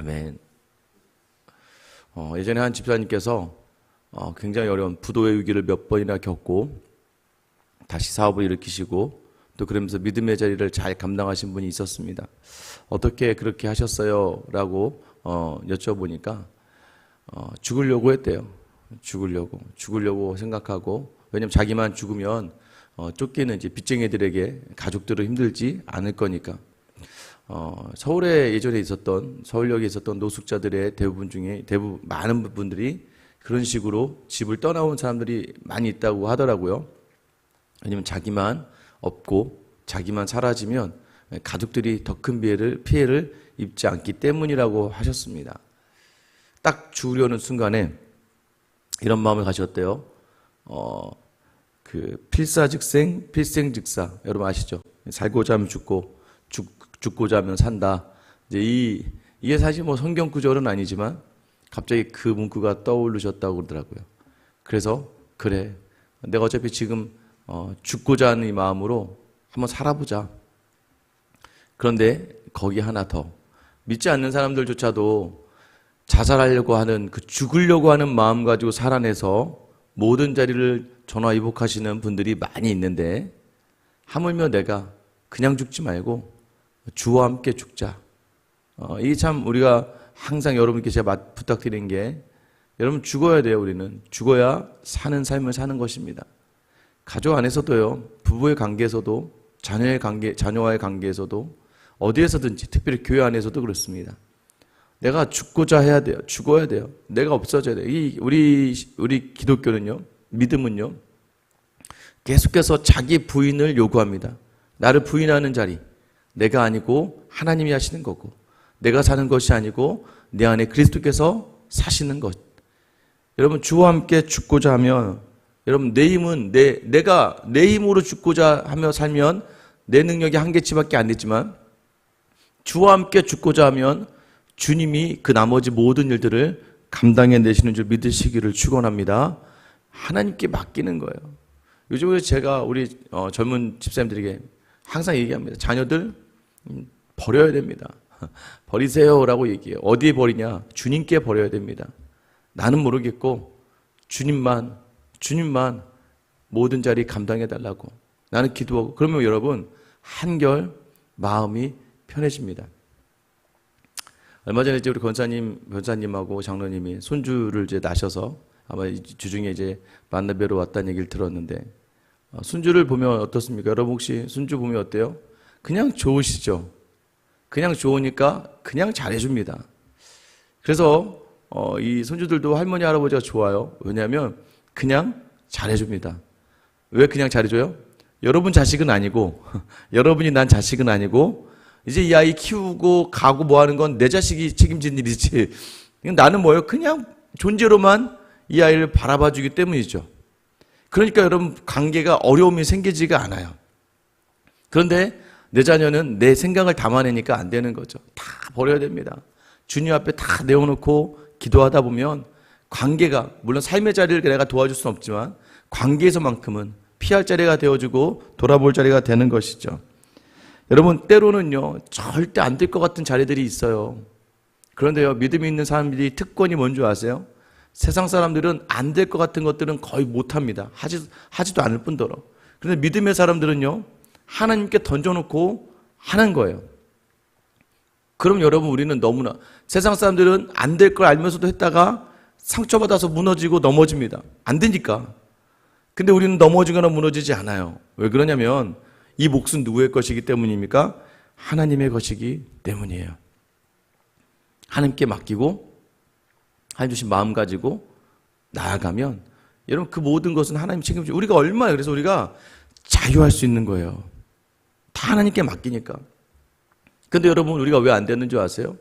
아멘. 예전에 한 집사님께서 굉장히 어려운 부도의 위기를 몇 번이나 겪고 다시 사업을 일으키시고 또 그러면서 믿음의 자리를 잘 감당하신 분이 있었습니다. 어떻게 그렇게 하셨어요? 라고 여쭤보니까 죽으려고 했대요. 죽으려고 생각하고, 왜냐면 자기만 죽으면 쫓기는 이제 빚쟁이들에게 가족들은 힘들지 않을 거니까. 서울에 예전에 있었던, 서울역에 있었던 노숙자들의 대부분 많은 분들이 그런 식으로 집을 떠나온 사람들이 많이 있다고 하더라고요. 왜냐면 자기만 없고 자기만 사라지면 가족들이 더 큰 피해를 입지 않기 때문이라고 하셨습니다. 딱 죽으려는 순간에 이런 마음을 가졌대요. 필사즉생, 필생즉사. 여러분 아시죠? 살고자 하면 죽고, 죽고자 하면 산다. 이제 이게 사실 뭐 성경 구절은 아니지만 갑자기 그 문구가 떠오르셨다고 그러더라고요. 그래서 그래, 내가 어차피 지금 죽고자 하는 이 마음으로 한번 살아보자. 그런데 거기 하나 더, 믿지 않는 사람들조차도 자살하려고 하는, 그 죽으려고 하는 마음 가지고 살아내서 모든 자리를 전화위복하시는 분들이 많이 있는데, 하물며 내가 그냥 죽지 말고 주와 함께 죽자. 이게 참 우리가 항상 여러분께 제가 부탁드린 게, 여러분 죽어야 돼요. 우리는 죽어야 사는 삶을 사는 것입니다. 가족 안에서도요, 부부의 관계에서도, 자녀와의 관계에서도, 어디에서든지, 특별히 교회 안에서도 그렇습니다. 내가 죽고자 해야 돼요. 죽어야 돼요. 내가 없어져야 돼요. 우리 기독교는요, 믿음은요, 계속해서 자기 부인을 요구합니다. 나를 부인하는 자리, 내가 아니고 하나님이 하시는 거고, 내가 사는 것이 아니고 내 안에 그리스도께서 사시는 것. 여러분, 주와 함께 죽고자 하면, 여러분 내 힘은 내가 내 힘으로 죽고자 하며 살면 내 능력이 한계치밖에 안 되지만, 주와 함께 죽고자 하면 주님이 그 나머지 모든 일들을 감당해 내시는 줄 믿으시기를 축원합니다. 하나님께 맡기는 거예요. 요즘에 제가 우리 젊은 집사님들에게 항상 얘기합니다. 자녀들 버려야 됩니다. 버리세요라고 얘기해요. 어디에 버리냐? 주님께 버려야 됩니다. 나는 모르겠고 주님만 모든 자리 감당해 달라고 나는 기도하고, 그러면 여러분 한결 마음이 편해집니다. 얼마 전에 이제 우리 권사님하고 장로님이 손주를 이제 낳으셔서 아마 주중에 이제 만나뵈러 왔다는 얘기를 들었는데, 손주를 보면 어떻습니까? 여러분 혹시 손주 보면 어때요? 그냥 좋으시죠? 그냥 좋으니까 그냥 잘해줍니다. 그래서 이 손주들도 할머니 할아버지가 좋아요. 왜냐하면 그냥 잘해줍니다. 왜 그냥 잘해줘요? 여러분 자식은 아니고 여러분이 난 자식은 아니고, 이제 이 아이 키우고 가고 뭐 하는 건 내 자식이 책임진 일이지, 나는 뭐예요? 그냥 존재로만 이 아이를 바라봐 주기 때문이죠. 그러니까 여러분 관계가 어려움이 생기지가 않아요. 그런데 내 자녀는 내 생각을 담아내니까 안 되는 거죠. 다 버려야 됩니다. 주님 앞에 다 내어놓고 기도하다 보면 관계가, 물론 삶의 자리를 내가 도와줄 수는 없지만 관계에서만큼은 피할 자리가 되어주고 돌아볼 자리가 되는 것이죠. 여러분 때로는요, 절대 안 될 것 같은 자리들이 있어요. 그런데요, 믿음이 있는 사람들이 특권이 뭔지 아세요? 세상 사람들은 안 될 것 같은 것들은 거의 못합니다. 하지도 않을 뿐더러. 그런데 믿음의 사람들은요, 하나님께 던져놓고 하는 거예요. 그럼 여러분, 우리는 너무나, 세상 사람들은 안 될 걸 알면서도 했다가 상처받아서 무너지고 넘어집니다. 안 되니까. 근데 우리는 넘어지거나 무너지지 않아요. 왜 그러냐면 이 몫은 누구의 것이기 때문입니까? 하나님의 것이기 때문이에요. 하나님께 맡기고 하나님 주신 마음 가지고 나아가면 여러분 그 모든 것은 하나님 책임지고, 우리가 얼마나, 그래서 우리가 자유할 수 있는 거예요. 다 하나님께 맡기니까. 근데 여러분 우리가 왜 안 되는 줄 아세요?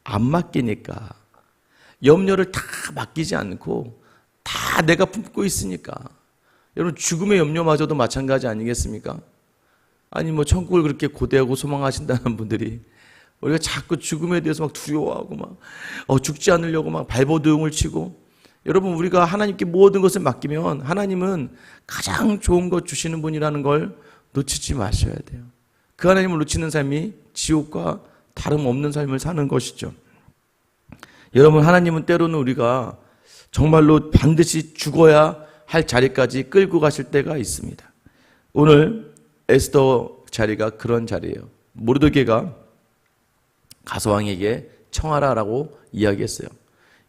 안 맡기니까. 염려를 다 맡기지 않고 다 내가 품고 있으니까. 여러분 죽음의 염려마저도 마찬가지 아니겠습니까? 아니 뭐 천국을 그렇게 고대하고 소망하신다는 분들이 우리가 자꾸 죽음에 대해서 막 두려워하고 막 죽지 않으려고 막 발버둥을 치고, 여러분 우리가 하나님께 모든 것을 맡기면 하나님은 가장 좋은 것 주시는 분이라는 걸 놓치지 마셔야 돼요. 그 하나님을 놓치는 삶이 지옥과 다름없는 삶을 사는 것이죠. 여러분, 하나님은 때로는 우리가 정말로 반드시 죽어야 할 자리까지 끌고 가실 때가 있습니다. 오늘 에스더 자리가 그런 자리예요. 모르드게가 가서 왕에게 청하라라고 이야기했어요.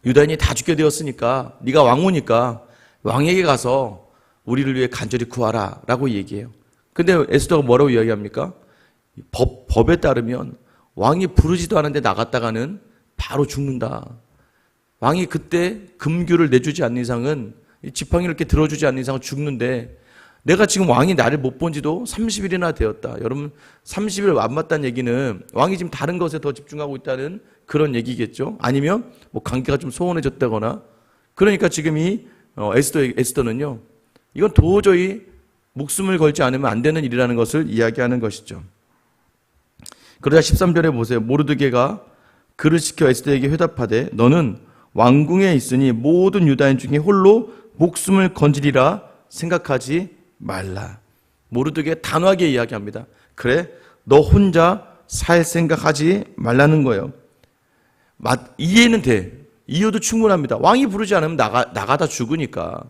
유다인이 다 죽게 되었으니까 네가 왕후니까 왕에게 가서 우리를 위해 간절히 구하라 라고 얘기해요. 근데 에스더가 뭐라고 이야기합니까? 법에 따르면 왕이 부르지도 않은데 나갔다가는 바로 죽는다. 왕이 그때 금규를 내주지 않는 이상은, 지팡이를 이렇게 들어주지 않는 이상은 죽는데, 내가 지금 왕이 나를 못 본 지도 30일이나 되었다. 여러분, 30일 안 맞다는 얘기는 왕이 지금 다른 것에 더 집중하고 있다는 그런 얘기겠죠. 아니면 뭐 관계가 좀 소원해졌다거나. 그러니까 지금 이 에스더는요, 이건 도저히 목숨을 걸지 않으면 안 되는 일이라는 것을 이야기하는 것이죠. 그러자 13절에 보세요. 모르드게가 그를 시켜 에스더에게 회답하되 너는 왕궁에 있으니 모든 유다인 중에 홀로 목숨을 건지리라 생각하지 말라. 모르드게 단호하게 이야기합니다. 그래, 너 혼자 살 생각하지 말라는 거예요. 이해는 돼. 이해도 충분합니다. 왕이 부르지 않으면 나가다 죽으니까.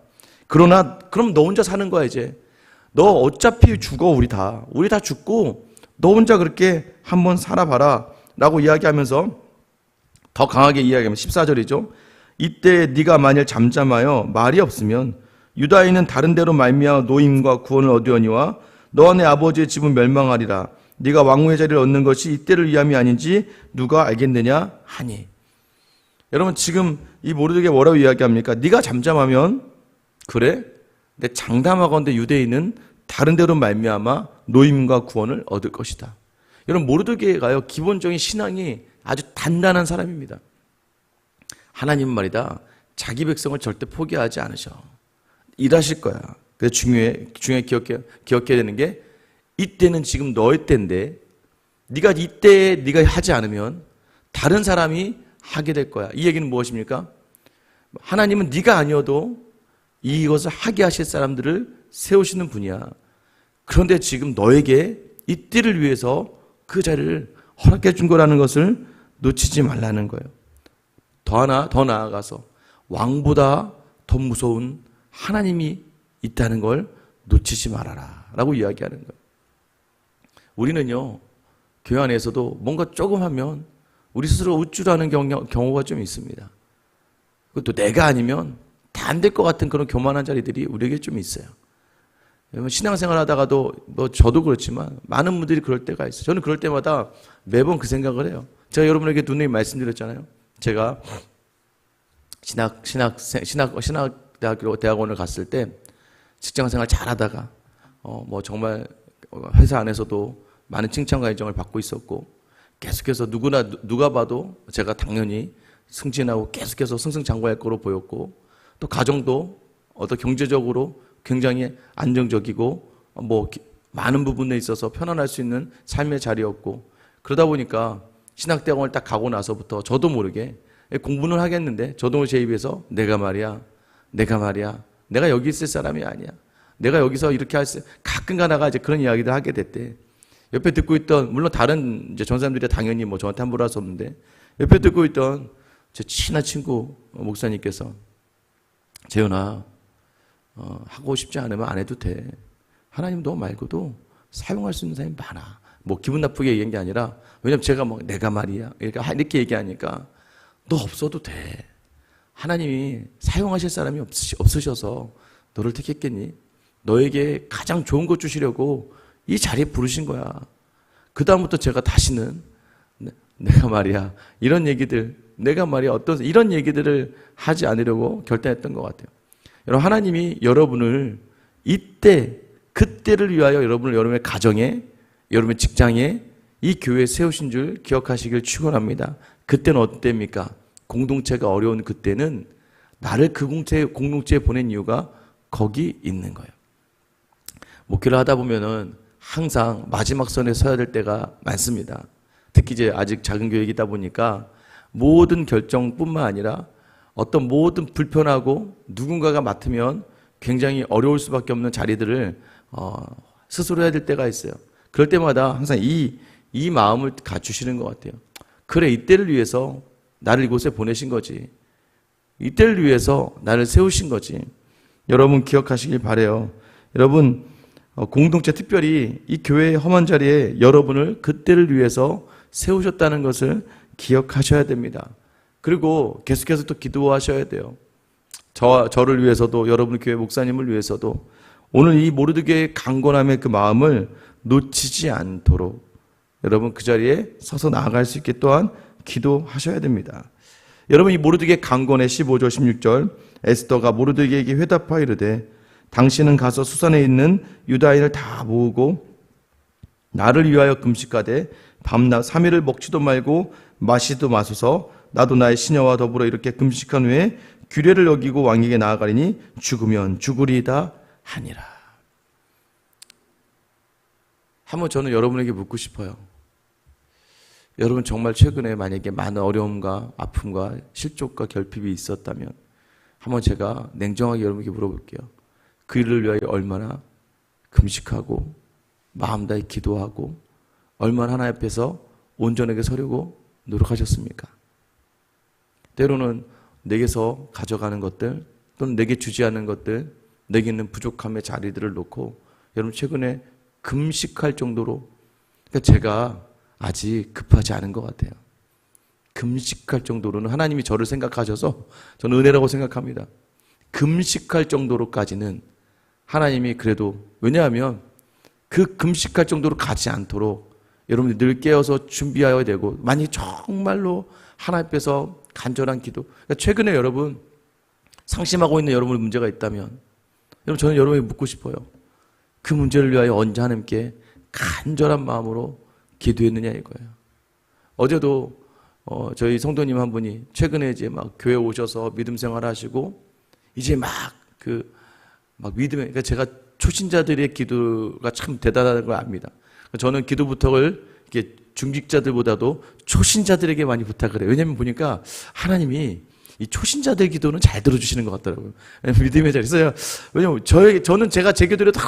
그러나 그럼 너 혼자 사는 거야 이제. 너 어차피 죽어. 우리 다 죽고 너 혼자 그렇게 한번 살아봐라 라고 이야기하면서 더 강하게 이야기하면 14절이죠. 이때 네가 만일 잠잠하여 말이 없으면 유다인은 다른 데로 말미암아 노임과 구원을 얻으려니와 너와 내 아버지의 집은 멸망하리라. 네가 왕후의 자리를 얻는 것이 이때를 위함이 아닌지 누가 알겠느냐 하니. 여러분, 지금 이 모르드게 뭐라고 이야기합니까? 네가 잠잠하면 그래? 근데 장담하건대 유대인은 다른 데로 말미암아 노임과 구원을 얻을 것이다. 여러분, 모르드게가요, 기본적인 신앙이 아주 단단한 사람입니다. 하나님은 말이다, 자기 백성을 절대 포기하지 않으셔. 일하실 거야. 그래서 중요해 기억해야 되는 게, 이때는 지금 너의 때인데 네가 이때에 네가 하지 않으면 다른 사람이 하게 될 거야. 이 얘기는 무엇입니까? 하나님은 네가 아니어도 이것을 하게 하실 사람들을 세우시는 분이야. 그런데 지금 너에게 이 때를 위해서 그 자리를 허락해 준 거라는 것을 놓치지 말라는 거예요. 더 나아가서 왕보다 더 무서운 하나님이 있다는 걸 놓치지 말아라 라고 이야기하는 거예요. 우리는요, 교회 안에서도 뭔가 조금 하면 우리 스스로 우쭐하는 경우가 좀 있습니다. 그것도 내가 아니면 다 안 될 것 같은 그런 교만한 자리들이 우리에게 좀 있어요. 신앙생활 하다가도 저도 그렇지만 많은 분들이 그럴 때가 있어요. 저는 그럴 때마다 매번 그 생각을 해요. 제가 여러분에게 누누이 말씀드렸잖아요. 제가 대학원을 갔을 때 직장생활 잘하다가 정말 회사 안에서도 많은 칭찬과 인정을 받고 있었고, 계속해서 누가 봐도 제가 당연히 승진하고 계속해서 승승장구할 거로 보였고, 또 가정도 경제적으로 굉장히 안정적이고 많은 부분에 있어서 편안할 수 있는 삶의 자리였고, 그러다 보니까 신학대학원을 딱 가고 나서부터 저도 모르게 공부는 하겠는데 저도 제 입에서 내가 말이야 내가 여기 있을 사람이 아니야. 내가 여기서 이렇게 가끔 가다가 이제 그런 이야기를 하게 됐대. 옆에 듣고 있던, 물론 다른 이제 전사님들이 당연히 저한테 함부로 할 수 없는데, 옆에 듣고 있던 제 친한 친구 목사님께서, 재현아, 하고 싶지 않으면 안 해도 돼. 하나님 너 말고도 사용할 수 있는 사람이 많아. 기분 나쁘게 얘기한 게 아니라, 왜냐면 제가 내가 말이야 이렇게 얘기하니까, 너 없어도 돼. 하나님이 사용하실 사람이 없으셔서 너를 택했겠니? 너에게 가장 좋은 것 주시려고 이 자리에 부르신 거야. 그 다음부터 제가 다시는 내가 말이야 이런 얘기들, 내가 말이야 이런 얘기들을 하지 않으려고 결단했던 것 같아요. 여러분, 하나님이 여러분을 그때를 위하여 여러분의 가정에, 여러분의 직장에, 이 교회에 세우신 줄 기억하시길 축원합니다. 그때는 어때입니까? 공동체가 어려운 그때는 나를 그 공동체에 보낸 이유가 거기 있는 거예요. 목회를 하다 보면은 항상 마지막 선에 서야 될 때가 많습니다. 특히 이제 아직 작은 교회이다 보니까 모든 결정뿐만 아니라 어떤 모든 불편하고 누군가가 맡으면 굉장히 어려울 수밖에 없는 자리들을 스스로 해야 될 때가 있어요. 그럴 때마다 항상 이 마음을 갖추시는 것 같아요. 그래, 이때를 위해서 나를 이곳에 보내신 거지. 이때를 위해서 나를 세우신 거지. 여러분 기억하시길 바라요. 여러분 공동체 특별히 이 교회의 험한 자리에 여러분을 그때를 위해서 세우셨다는 것을 기억하셔야 됩니다. 그리고 계속해서 또 기도하셔야 돼요. 저를 위해서도 여러분 교회 목사님을 위해서도 오늘 이 모르드게의 강건함의 그 마음을 놓치지 않도록 여러분 그 자리에 서서 나아갈 수 있게 또한 기도하셔야 됩니다. 여러분 이 모르드게 강건의 15절 16절 에스더가 모르드게에게 회답하여 이르되 당신은 가서 수산에 있는 유다인을 다 모으고 나를 위하여 금식하되 밤낮 3일을 먹지도 말고 마시도 마소서 나도 나의 시녀와 더불어 이렇게 금식한 후에 규례를 어기고 왕에게 나아가리니 죽으면 죽으리이다 하니라. 한번 저는 여러분에게 묻고 싶어요. 여러분 정말 최근에 만약에 많은 어려움과 아픔과 실족과 결핍이 있었다면 한번 제가 냉정하게 여러분에게 물어볼게요. 그 일을 위하여 얼마나 금식하고 마음 다해 기도하고 얼마나 하나님 앞에서 온전하게 서려고 노력하셨습니까? 때로는 내게서 가져가는 것들 또는 내게 주지 않는 것들, 내게 있는 부족함의 자리들을 놓고 여러분 최근에 금식할 정도로, 그러니까 제가 아직 급하지 않은 것 같아요. 금식할 정도로는 하나님이 저를 생각하셔서 저는 은혜라고 생각합니다. 금식할 정도로까지는 하나님이 그래도, 왜냐하면 그 금식할 정도로 가지 않도록 여러분이 늘 깨어서 준비하여야 되고, 만약 정말로 하나님 앞에서 간절한 기도, 그러니까 최근에 여러분 상심하고 있는 여러분의 문제가 있다면 여러분 저는 여러분에게 묻고 싶어요. 그 문제를 위하여 언제 하나님께 간절한 마음으로 기도했느냐 이거예요. 어제도 저희 성도님 한 분이 최근에 이제 막 교회 오셔서 믿음 생활 하시고 이제 막 믿음에, 그러니까 제가 초신자들의 기도가 참 대단한 걸 압니다. 저는 기도 부탁을 이렇게 중직자들보다도 초신자들에게 많이 부탁을 해요. 왜냐하면 보니까 하나님이 이 초신자들 기도는 잘 들어주시는 것 같더라고요. 믿음의 자리에서. 왜냐면 저는 제가 제 기도를 다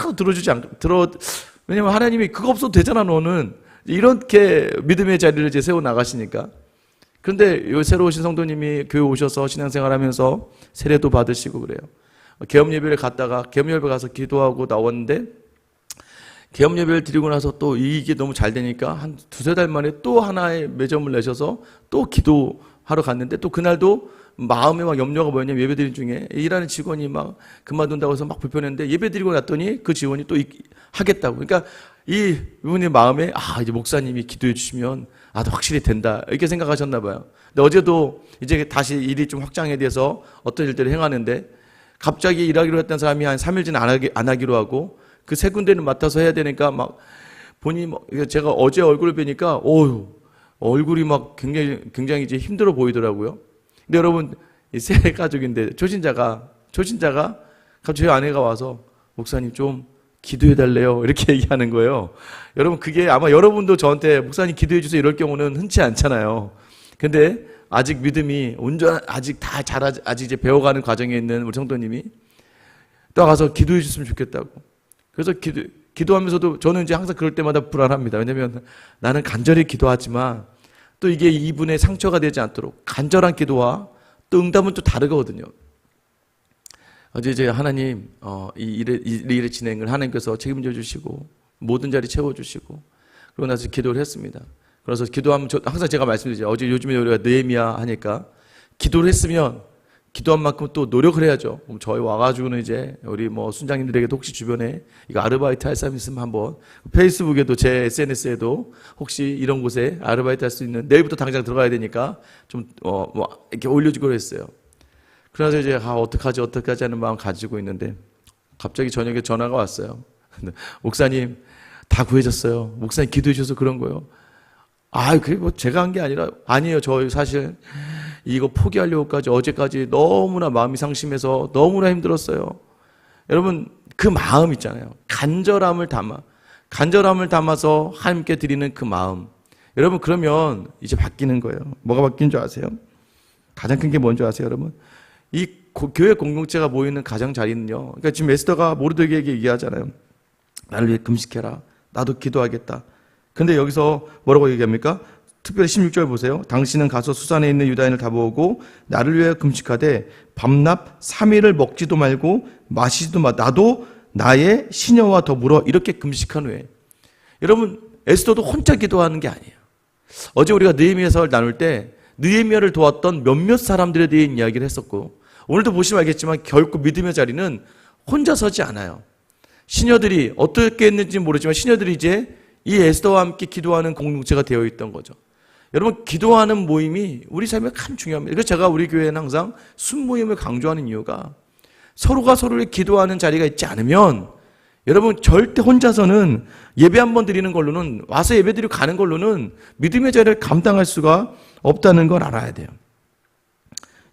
왜냐면 하나님이 그거 없어도 되잖아 너는, 이렇게 믿음의 자리를 이제 세워 나가시니까. 그런데 요 새로 오신 성도님이 교회 오셔서 신앙생활 하면서 세례도 받으시고 그래요. 계엄 예배를 갔다가 계엄 예배 가서 기도하고 나왔는데, 계엄 예배를 드리고 나서 또 이게 너무 잘 되니까 한 두세 달 만에 또 하나의 매점을 내셔서 또 기도하러 갔는데, 또 그날도 마음에 막 염려가 뭐였냐면 예배 드린 중에 일하는 직원이 막 그만둔다고 해서 막 불편했는데 예배 드리고 났더니 그 직원이 또 하겠다고. 그러니까 이분의 마음에 이제 목사님이 기도해 주시면 확실히 된다 이렇게 생각하셨나 봐요. 근데 어제도 이제 다시 일이 좀 확장에 대해서 어떤 일들을 행하는데 갑자기 일하기로 했던 사람이 한 3일 전에 안 하기로 하고 그 세 군데는 맡아서 해야 되니까 막 본인이 제가 어제 얼굴을 뵈니까 얼굴이 막 굉장히 이제 힘들어 보이더라고요. 근데 여러분 이 세 가족인데 초신자가 갑자기 아내가 와서 목사님 좀 기도해 달래요 이렇게 얘기하는 거예요. 여러분 그게 아마 여러분도 저한테 목사님 기도해 주세요 이럴 경우는 흔치 않잖아요. 근데 아직 믿음이 아직 이제 배워가는 과정에 있는 우리 성도님이 또 가서 기도해 줬으면 좋겠다고. 그래서 기도하면서도 저는 이제 항상 그럴 때마다 불안합니다. 왜냐면 나는 간절히 기도하지만 또 이게 이분의 상처가 되지 않도록 간절한 기도와 또 응답은 또 다르거든요. 어제 이제 하나님 이 일의 진행을 하나님께서 책임져 주시고 모든 자리 채워 주시고 그러고 나서 기도를 했습니다. 그래서 기도하면 항상 제가 말씀드리죠. 어제 요즘에 우리가 느헤미야 하니까 기도를 했으면 기도한 만큼 또 노력을 해야죠. 저희 와가지고는 이제 우리 순장님들에게도 혹시 주변에 이거 아르바이트 할 사람 있으면 한번 페이스북에도 제 SNS에도 혹시 이런 곳에 아르바이트 할 수 있는, 내일부터 당장 들어가야 되니까 좀 이렇게 올려주기로 했어요. 그래서 이제 어떡하지 하는 마음 가지고 있는데 갑자기 저녁에 전화가 왔어요. 목사님 다 구해졌어요. 목사님 기도해 주셔서 그런 거예요. 그게 제가 한 게 아니에요. 저 사실 이거 포기하려고까지 어제까지 너무나 마음이 상심해서 너무나 힘들었어요. 여러분 그 마음 있잖아요. 간절함을 담아서 하나님께 드리는 그 마음. 여러분 그러면 이제 바뀌는 거예요. 뭐가 바뀐 줄 아세요? 가장 큰 게 뭔지 아세요, 여러분? 이 교회 공동체가 모이는 가장 자리는요. 그러니까 지금 에스더가 모르드게에게 얘기하잖아요. 나를 위해 금식해라. 나도 기도하겠다. 근데 여기서 뭐라고 얘기합니까? 특별히 16절 보세요. 당신은 가서 수산에 있는 유다인을 다 모으고 나를 위하여 금식하되 밤낮 3일을 먹지도 말고 마시지도 마. 나도 나의 시녀와 더불어 이렇게 금식한 후에. 여러분, 에스더도 혼자 기도하는 게 아니에요. 어제 우리가 느헤미야서를 나눌 때 느헤미야를 도왔던 몇몇 사람들에 대해 이야기를 했었고, 오늘도 보시면 알겠지만 결코 믿음의 자리는 혼자 서지 않아요. 시녀들이 어떻게 했는지 모르지만 시녀들이 이제 이 에스더와 함께 기도하는 공동체가 되어 있던 거죠. 여러분, 기도하는 모임이 우리 삶에 참 중요합니다. 그래서 제가 우리 교회는 항상 순모임을 강조하는 이유가 서로가 서로를 기도하는 자리가 있지 않으면 여러분 절대 혼자서는 예배 한번 드리는 걸로는, 와서 예배 드리고 가는 걸로는 믿음의 자리를 감당할 수가 없다는 걸 알아야 돼요.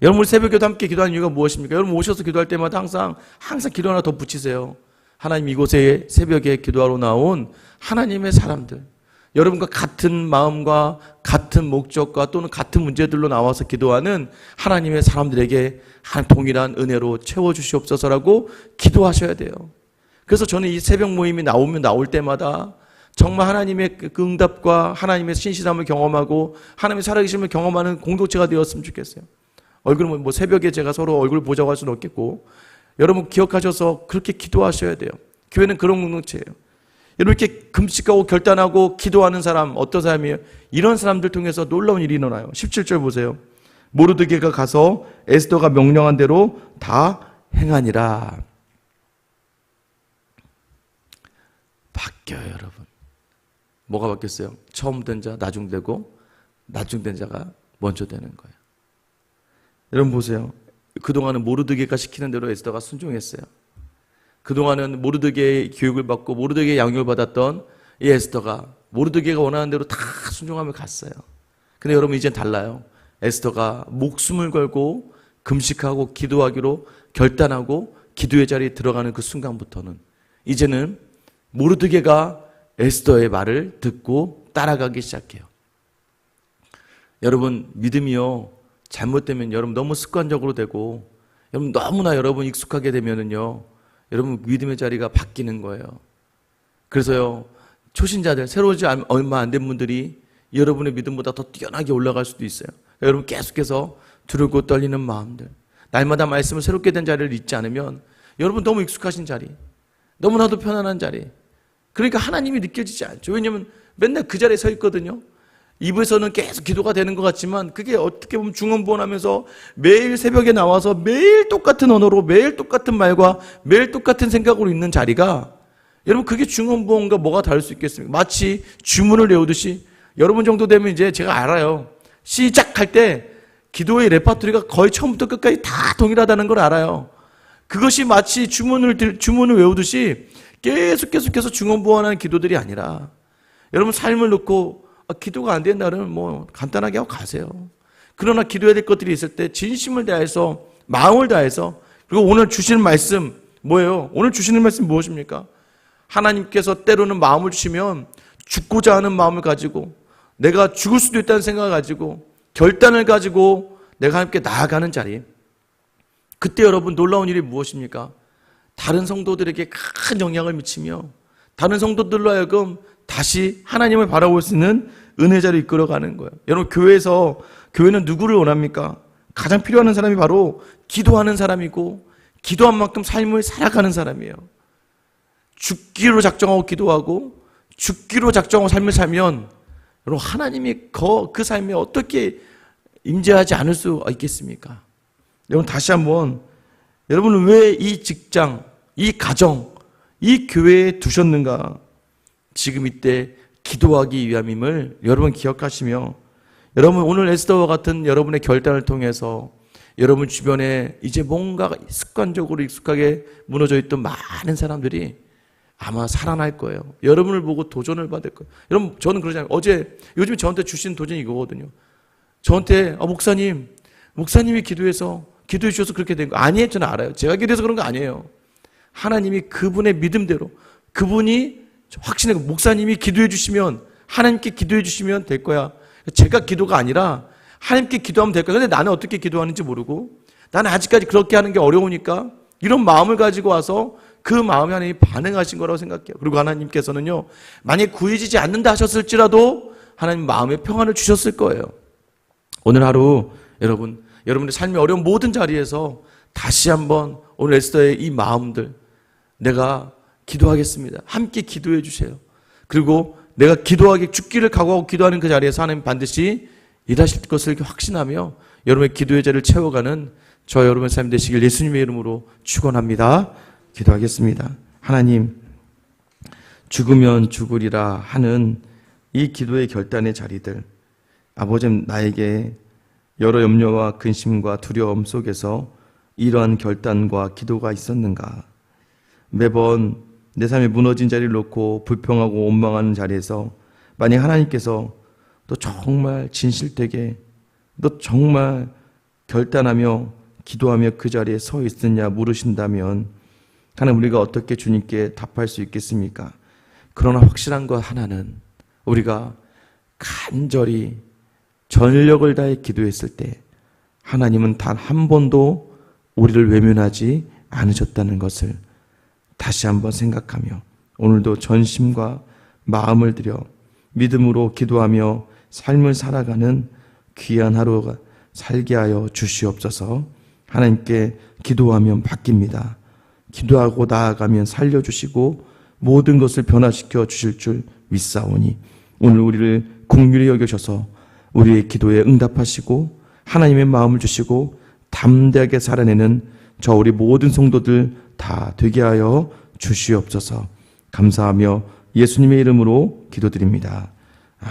여러분, 우리 새벽에도 함께 기도하는 이유가 무엇입니까? 여러분 오셔서 기도할 때마다 항상 기도 하나 더 붙이세요. 하나님, 이곳에 새벽에 기도하러 나온 하나님의 사람들, 여러분과 같은 마음과 같은 목적과 또는 같은 문제들로 나와서 기도하는 하나님의 사람들에게 한 동일한 은혜로 채워주시옵소서라고 기도하셔야 돼요. 그래서 저는 이 새벽 모임이 나올 때마다 정말 하나님의 그 응답과 하나님의 신실함을 경험하고 하나님의 살아계심을 경험하는 공동체가 되었으면 좋겠어요. 얼굴은 뭐 새벽에 제가 서로 얼굴 보자고 할 수는 없겠고, 여러분 기억하셔서 그렇게 기도하셔야 돼요. 교회는 그런 공동체예요. 여러분, 이렇게 금식하고 결단하고 기도하는 사람, 어떤 사람이에요? 이런 사람들 통해서 놀라운 일이 일어나요. 17절 보세요. 모르드게가 가서 에스더가 명령한 대로 다 행하니라. 바뀌어요, 여러분. 뭐가 바뀌었어요? 처음 된 자 나중되고, 나중된 자가 먼저 되는 거예요. 여러분 보세요. 그동안은 모르드게가 시키는 대로 에스더가 순종했어요. 그동안은 모르드게의 교육을 받고 모르드게의 양육을 받았던 이 에스더가 모르드게가 원하는 대로 다 순종하며 갔어요. 근데 여러분, 이젠 달라요. 에스더가 목숨을 걸고 금식하고 기도하기로 결단하고 기도의 자리에 들어가는 그 순간부터는 이제는 모르드게가 에스더의 말을 듣고 따라가기 시작해요. 여러분, 믿음이요, 잘못되면 여러분 너무 습관적으로 되고 여러분 너무나 여러분 익숙하게 되면은요, 여러분 믿음의 자리가 바뀌는 거예요. 그래서요, 초신자들, 새로 오지 얼마 안 된 분들이 여러분의 믿음보다 더 뛰어나게 올라갈 수도 있어요. 여러분 계속해서 두렵고 떨리는 마음들, 날마다 말씀을 새롭게 된 자리를 잊지 않으면 여러분 너무 익숙하신 자리, 너무나도 편안한 자리, 그러니까 하나님이 느껴지지 않죠. 왜냐하면 맨날 그 자리에 서 있거든요. 입에서는 계속 기도가 되는 것 같지만 그게 어떻게 보면 중언부언하면서 매일 새벽에 나와서 매일 똑같은 언어로 매일 똑같은 말과 매일 똑같은 생각으로 있는 자리가, 여러분 그게 중언부언과 뭐가 다를 수 있겠습니까? 마치 주문을 외우듯이 여러분 정도 되면 이제 제가 알아요. 시작할 때 기도의 레파토리가 거의 처음부터 끝까지 다 동일하다는 걸 알아요. 그것이 마치 주문을 외우듯이 계속해서 중언부언하는 기도들이 아니라, 여러분 삶을 놓고 기도가 안 되는 날은 뭐 간단하게 하고 가세요. 그러나 기도해야 될 것들이 있을 때 진심을 다해서, 마음을 다해서, 그리고 오늘 주시는 말씀 뭐예요? 오늘 주시는 말씀 무엇입니까? 하나님께서 때로는 마음을 주시면 죽고자 하는 마음을 가지고, 내가 죽을 수도 있다는 생각을 가지고, 결단을 가지고 내가 함께 나아가는 자리, 그때 여러분 놀라운 일이 무엇입니까? 다른 성도들에게 큰 영향을 미치며 다른 성도들로 하여금 다시 하나님을 바라볼 수 있는 은혜 자리를 이끌어가는 거예요. 여러분, 교회는 누구를 원합니까? 가장 필요한 사람이 바로 기도하는 사람이고, 기도한 만큼 삶을 살아가는 사람이에요. 죽기로 작정하고 기도하고 죽기로 작정하고 삶을 살면 여러분, 하나님이 그 삶에 어떻게 임재하지 않을 수 있겠습니까? 여러분, 다시 한번, 여러분은 왜 이 직장, 이 가정, 이 교회에 두셨는가? 지금 이때 기도하기 위함임을 여러분 기억하시며, 여러분 오늘 에스더와 같은 여러분의 결단을 통해서 여러분 주변에 이제 뭔가 습관적으로 익숙하게 무너져 있던 많은 사람들이 아마 살아날 거예요. 여러분을 보고 도전을 받을 거예요. 여러분, 저는 그러지 않아요. 요즘에 저한테 주신 도전이 이거거든요. 저한테 목사님이 기도해 주셔서 그렇게 된 거 아니에요. 저는 알아요. 제가 기도해서 그런 거 아니에요. 하나님이 그분의 믿음대로, 그분이 확신하고, 목사님이 기도해 주시면, 하나님께 기도해 주시면 될 거야. 제가 기도가 아니라 하나님께 기도하면 될 거야. 근데 나는 어떻게 기도하는지 모르고, 나는 아직까지 그렇게 하는 게 어려우니까 이런 마음을 가지고 와서 그 마음에 하나님이 반응하신 거라고 생각해요. 그리고 하나님께서는요, 만약에 구해지지 않는다 하셨을지라도 하나님 마음의 평안을 주셨을 거예요. 오늘 하루 여러분의 삶의 어려운 모든 자리에서 다시 한번 오늘 에스더의 이 마음들, 내가 기도하겠습니다. 함께 기도해 주세요. 그리고 내가 기도하기, 죽기를 각오하고 기도하는 그 자리에서 하나님 반드시 일하실 것을 확신하며 여러분의 기도의 자리를 채워가는 저 여러분의 삶 되시길 예수님의 이름으로 축원합니다. 기도하겠습니다. 하나님, 죽으면 죽으리라 하는 이 기도의 결단의 자리들, 아버지 나에게 여러 염려와 근심과 두려움 속에서 이러한 결단과 기도가 있었는가? 매번 내 삶이 무너진 자리를 놓고 불평하고 원망하는 자리에서 만약 하나님께서 너 정말 진실되게, 너 정말 결단하며 기도하며 그 자리에 서 있느냐 물으신다면 하나님, 우리가 어떻게 주님께 답할 수 있겠습니까? 그러나 확실한 것 하나는, 우리가 간절히 전력을 다해 기도했을 때 하나님은 단 한 번도 우리를 외면하지 않으셨다는 것을 다시 한번 생각하며 오늘도 전심과 마음을 들여 믿음으로 기도하며 삶을 살아가는 귀한 하루가 살게 하여 주시옵소서. 하나님께 기도하면 바뀝니다. 기도하고 나아가면 살려주시고 모든 것을 변화시켜 주실 줄 믿사오니 오늘 우리를 긍휼히 여겨셔서 우리의 기도에 응답하시고 하나님의 마음을 주시고 담대하게 살아내는 저 우리 모든 성도들 다 되게 하여 주시옵소서. 감사하며 예수님의 이름으로 기도드립니다.